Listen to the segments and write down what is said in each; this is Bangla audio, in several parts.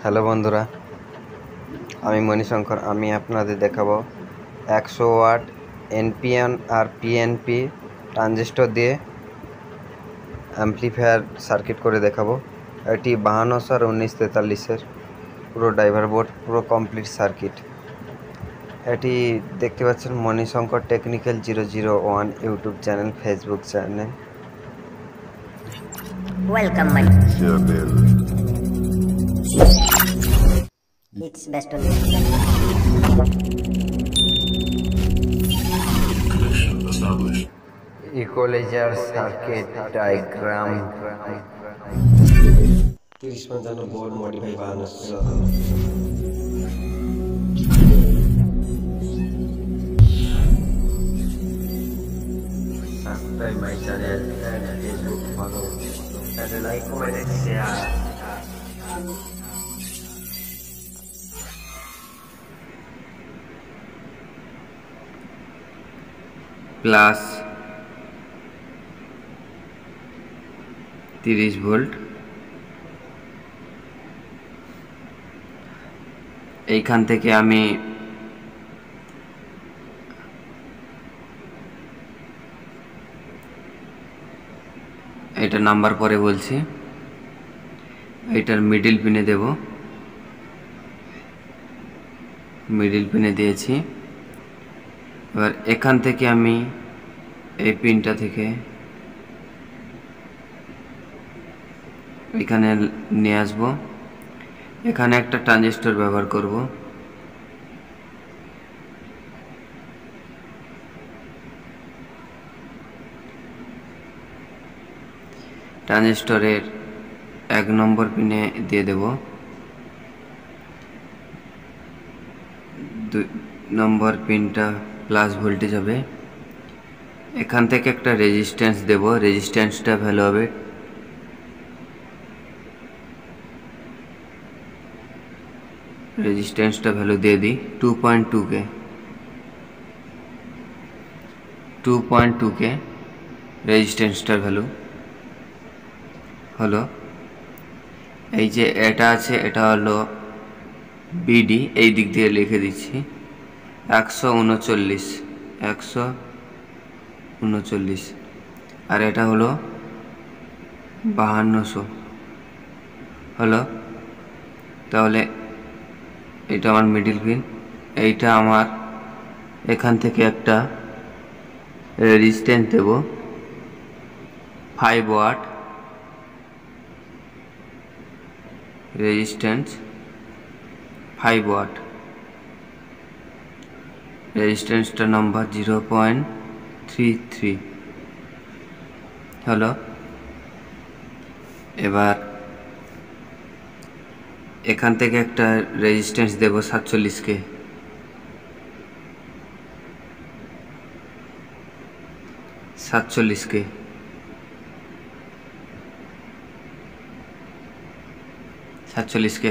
হ্যালো বন্ধুরা, আমি মণিশঙ্কর। আমি আপনাদের দেখাবো 100 ওয়াট এনপিএন আর পিএনপি ট্রানজিস্টর দিয়ে অ্যাম্পলিফায়ার সার্কিট করে দেখাবো। এটি 5200 আর 1943-এর পুরো ড্রাইভার বোর্ড, পুরো কমপ্লিট সার্কিট। এটি দেখতে পাচ্ছেন Manishankar technical 001 YouTube channel, Facebook channel. Welcome, my. It's best to equaliser circuit diagram 3055 board modify 5200 Subscribe my channel and Facebook follow and like, comment and share. Plus 30 volt. এইখান থেকে আমি এটা নাম্বার পরে বলছি। এটার মিডল পিনে দেব, মিডল পিনে দিয়েছি। এবার এখান থেকে আমি এই পিনটা থেকে এখানে নিয়ে আসবো। এখানে একটা ট্রানজিস্টর ব্যবহার করব। ট্রানজিস্টরের 1 নম্বর পিনে দিয়ে দেব, 2 নম্বর পিনটা প্লাস ভোল্টেজ হবে। এখান থেকে একটা রেজিস্ট্যান্স দেব, রেজিস্ট্যান্সটা ভ্যালু হবে ভ্যালু দিয়ে দিই 2.2K 2.2K রেজিস্ট্যান্সটার ভ্যালু হলো। এই যে এটা আছে, এটা হলো বিডি, এই দিক দিয়ে লিখে দিচ্ছি 139 আর এটা হলো 5200 হলো। তাহলে এটা আমার মিডল পিন। এইটা আমার এখান থেকে একটা রেজিস্ট্যান্স দেব 5 ওয়াট রেজিস্ট্যান্স, 5 ওয়াট রেজিস্ট্যান্সটা নাম্বার 0.33 হলো। এবার এখান থেকে একটা রেজিস্ট্যান্স দেব 47K,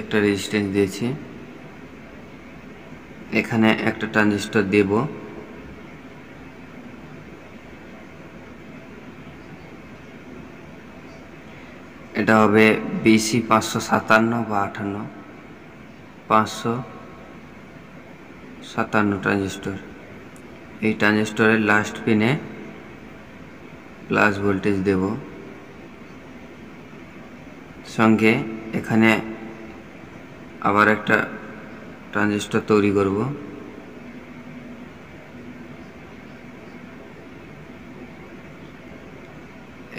একটা রেজিস্ট্যান্স দিয়েছি। এখানে একটা ট্রানজিস্টর দেব, এটা হবে BC 557 বা 58, 557 ট্রানজিস্টর। এই ট্রানজিস্টরের লাস্ট পিনে প্লাস ভোল্টেজ দেব, সঙ্গে এখানে আবার একটা ট্রানজিস্টর তৈরি করব।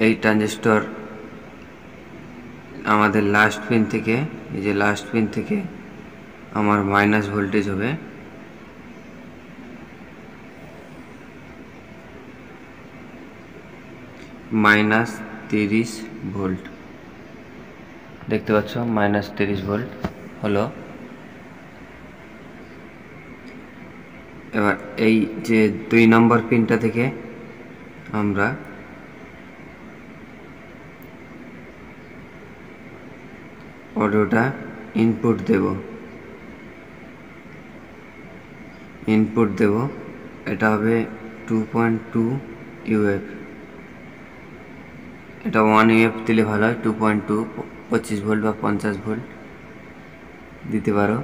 এই ট্রানজিস্টর আমাদের লাস্ট পিন থেকে, এই যে লাস্ট পিন থেকে আমার মাইনাস ভোল্টেজ হবে, -30 ভোল্ট। দেখতে পাচ্ছ -30 ভোল্ট হলো। এবার এই যে 2 নম্বর পিনটা থেকে আমরা অডিওটা ইনপুট দেব। এটা হবে 2.2 UF। এটা 1 UF দিলে ভালো হয়, 2.2 25 ভোল্ট বা 50 ভোল্ট। দিতে পারো।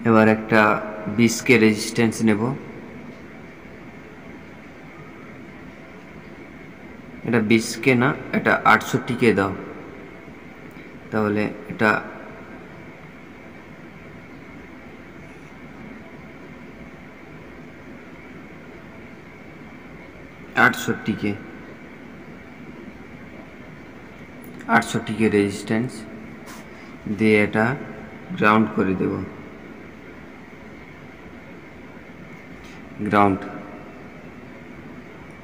এবার একটা 20K রেজিস্ট্যান্স নেব। এটা 20K না, এটা 68K দাও। তাহলে এটা আটষট্টি কে রেজিস্ট্যান্স দিয়ে এটা গ্রাউন্ড করে দেব। গ্রাউন্ড,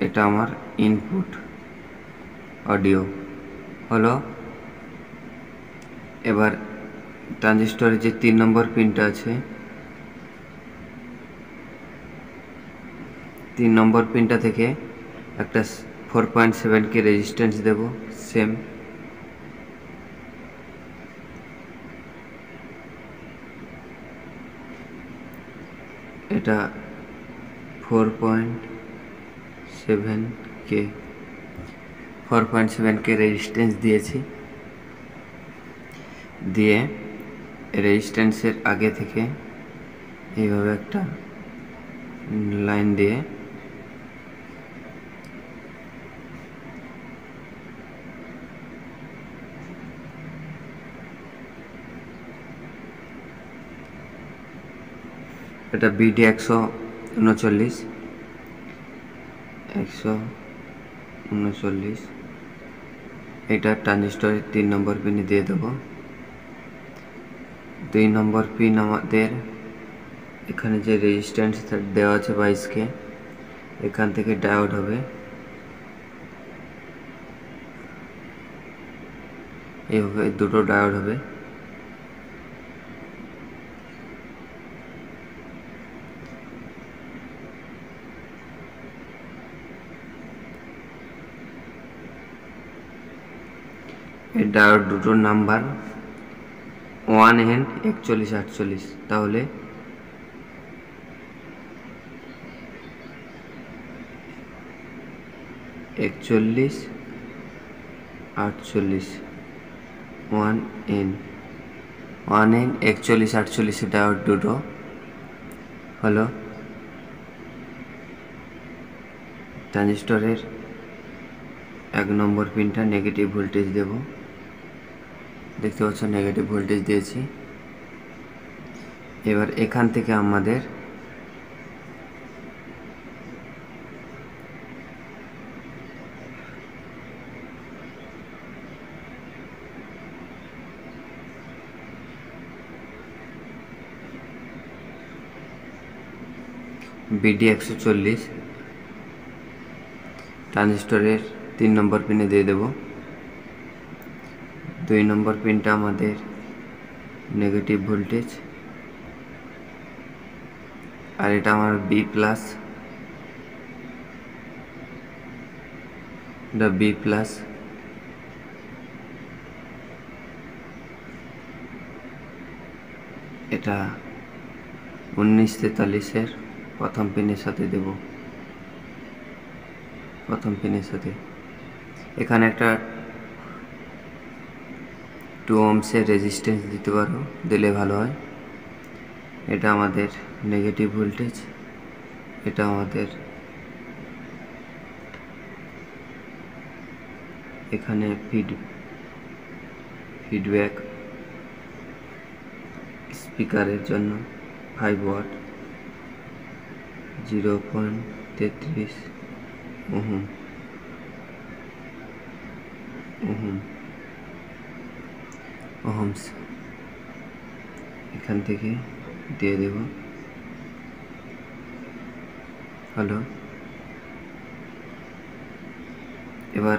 এটা আমার ইনপুট অডিও হলো। এবার ট্রানজিস্টরের যে 3 নম্বর পিনটা আছে, 3 নম্বর পিনটা থেকে একটা 4.7K রেজিস্ট্যান্স দেব। সেম এটা 4.7K রেজিস্ট্যান্স দিয়েছি। দিয়ে রেজিস্ট্যান্সের আগে থেকে এইভাবে একটা লাইন দিয়ে এটা BD 139 এটা ট্রানজিস্টরের 3 নম্বর পিনে দিয়ে দেব। 2 নম্বর পিন আমাদের এখানে যে রেজিস্ট্যান্স দেওয়া আছে 22K, এখান থেকে ডায়োড হবে। এইভাবে দুটো ডায়োড হবে। এই ডায়োড দুটোর নাম্বার 1N 4148। তাহলে একচল্লিশ 1N 4148 ডায়োড দুটো হলো। ট্রানজিস্টরের 1 নম্বর পিনটা নেগেটিভ ভোল্টেজ দেব। দেখতে পাচ্ছ নেগেটিভ ভোল্টেজ দিয়েছি। এবার এখান থেকে আমাদের BD 140 ট্রানজিস্টরের 3 নম্বর পিনে দিয়ে দেব। 2 নম্বর পিনটা আমাদের নেগেটিভ ভোল্টেজ, আর এটা আমার B+, এটা B+। এটা 1943-এর প্রথম পিনের সাথে দেব। প্রথম পিনের সাথে এখানে একটা 2 ohms-এর রেজিস্ট্যান্স দিতে পারো, দিলে ভালো হয়। এটা আমাদের নেগেটিভ ভোল্টেজ, এটা আমাদের এখানে ফিডব্যাক স্পিকারের জন্য 5 ওয়াট 0.33 ohms এখান থেকে দিয়ে দেব। হলো। এবার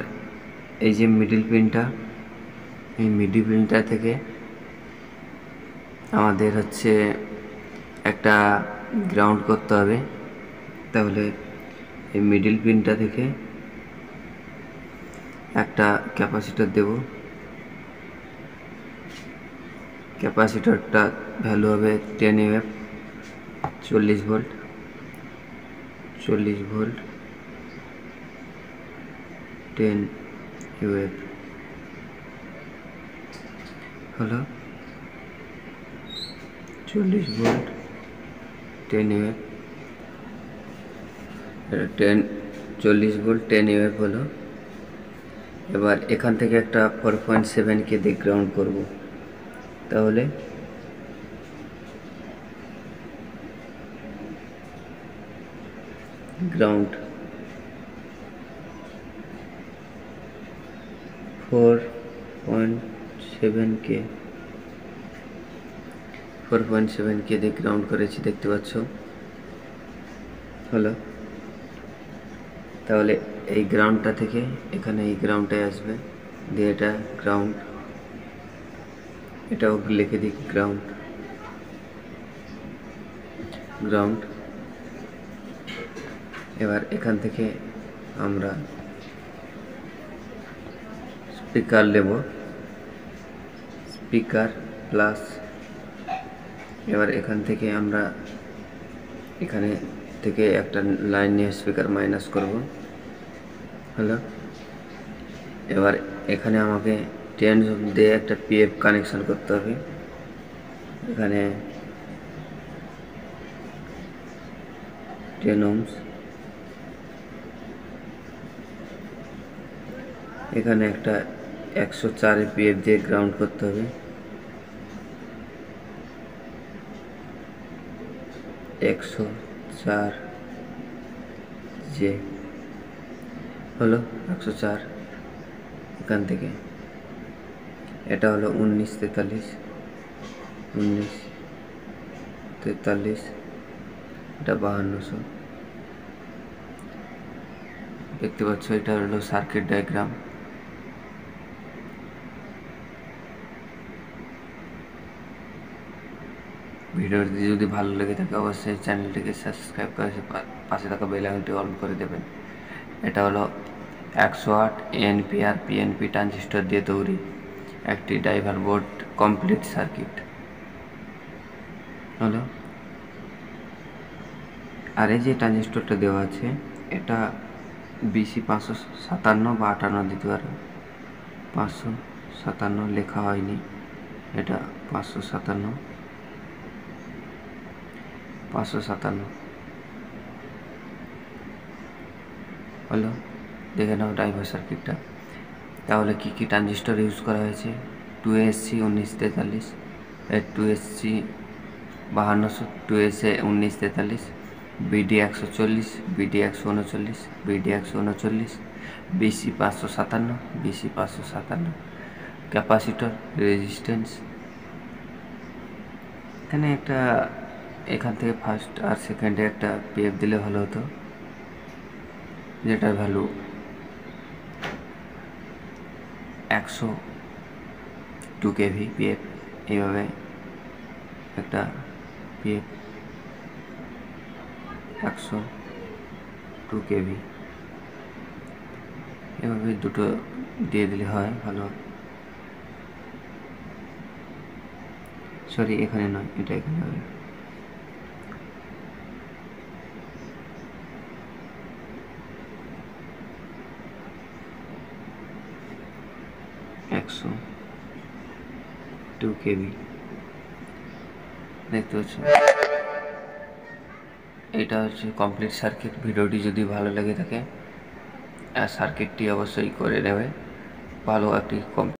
এই যে মিডল পিনটা, এই মিডল পিনটা থেকে আমাদের হচ্ছে একটা গ্রাউন্ড করতে হবে। তাহলে এই মিডল পিনটা থেকে একটা ক্যাপাসিটর দেব। ক্যাপাসিটরটা ভ্যালু হবে 10 UF 40 ভোল্ট 10 UF হলো। 40 ভোল্ট 10 এমএফ, 40 ভোল্ট 10 এমএফ হলো। এবার এখান থেকে একটা 4.7 কে দিয়ে গ্রাউন্ড করব, তাহলে গ্রাউন্ড 4.7 কে দিয়ে গ্রাউন্ড করেছি, দেখতে পাচ্ছ হলো। তাহলে এই গ্রাউন্ডটা থেকে এখানে এই গ্রাউন্ডটায় আসবে, দিয়ে এটা গ্রাউন্ড, এটাও লিখে দিই গ্রাউন্ড। এবার এখান থেকে আমরা স্পিকার নেব, স্পিকার প্লাস। এবার এখান থেকে আমরা এখানে থেকে একটা লাইন নিয়ে স্পিকার মাইনাস করব, হলো। এবার এখানে আমাকে 10 দিয়ে একটা পিএফ কানেকশন করতে হবে। এখানে 10 ohms, এখানে একটা 104 পিএফ দিয়ে গ্রাউন্ড করতে হবে। 104 যে হলো 104। এখান থেকে এটা হলো 1943, এটা 5200। দেখতে পাচ্ছ এটা হলো সার্কিট ডায়াগ্রাম। ভিডিওটি যদি ভালো লেগে থাকে অবশ্যই চ্যানেলটিকে সাবস্ক্রাইব করে পাশে থাকা বেল আইকনটি অন করে দেবেন। এটা হলো 108 এনপিআর পিএনপি ট্রানজিস্টর দিয়ে তৈরি একটি ড্রাইভার বোর্ড কমপ্লিট সার্কিট হলো। আর এই যে ট্রানজিস্টরটা দেওয়া আছে এটা বিসি 557 বা 58 দিতে পারে। 557 লেখা হয়নি, এটা 557 হলো। দেখে নাও ড্রাইভার সার্কিটটা। তাহলে কি কি ট্রানজিস্টর ইউজ করা হয়েছে? 2SC 1943, 2SC 5200, 2SA 1943, BD 140, BD 139, BD 139, BC 557, capacitor, resistance. এখান থেকে ফার্স্ট আর সেকেন্ডে একটা পিএফ দিলে ভালো হতো, যেটার ভ্যালু 102 কেভি পিএফ। এইভাবে একটা পিএফ 102 কেভি, এভাবে দুটো দিয়ে দিলে হয় ভালো। সরি এখানে নয়, এটা এখানে হবে। কেভি দেখতে পাচ্ছ। এটা হচ্ছে কমপ্লিট সার্কিট। ভিডিওটি যদি ভালো লেগে থাকে আর সার্কিটটি অবশ্যই করে নেবে। ভালো একটি